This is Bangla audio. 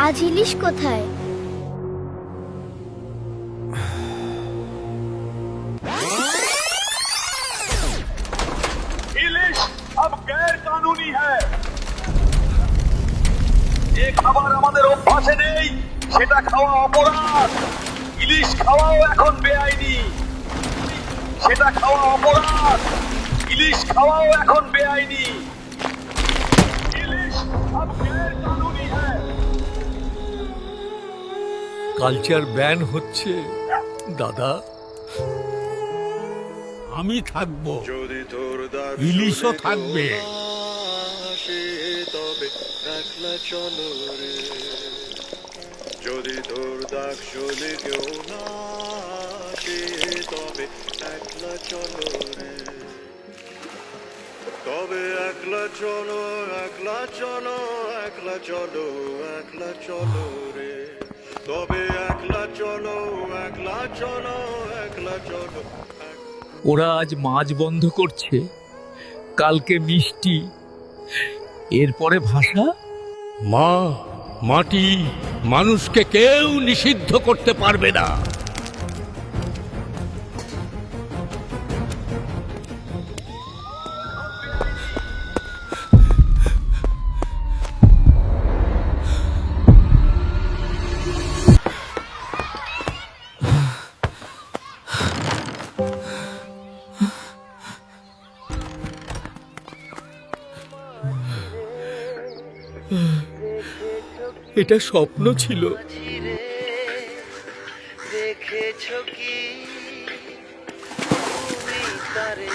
আজ ইলিশ কোথায়? इलिश अब गैर कानूनी है। যে খাবার আমাদের অভ্যাসে নেই সেটা খাওয়া অপরাধ। ইলিশ খাওয়াও এখন বেআইনি। সেটা খাওয়া অপরাধ। ইলিশ খাওয়াও এখন বেআইনি। ইলিশ अब गैर कानूनी है। কালচার ব্যান হচ্ছে দাদা। আমি থাকবো, যদি তোর দাগ ইলিশও শুনে থাকবে। কেউ না আসে, তবে একলা চলো রে। যদি তোর দাগ শুনে কেউ না আসে, তবে একলা চলো রে। তবে একলা চলো, একলা চলো, একলা চলো, একলা চলো রে। তবে একলা চলো, একলা চলো, একলা চলো। ওরা আজ মাছ বন্ধ করছে, কালকে মিষ্টি, এরপরে ভাষা। মা, মাটি, মানুষকে কেউ নিষিদ্ধ করতে পারবে না। এটা স্বপ্ন ছিল। দেখেছ কি তুমি তারে?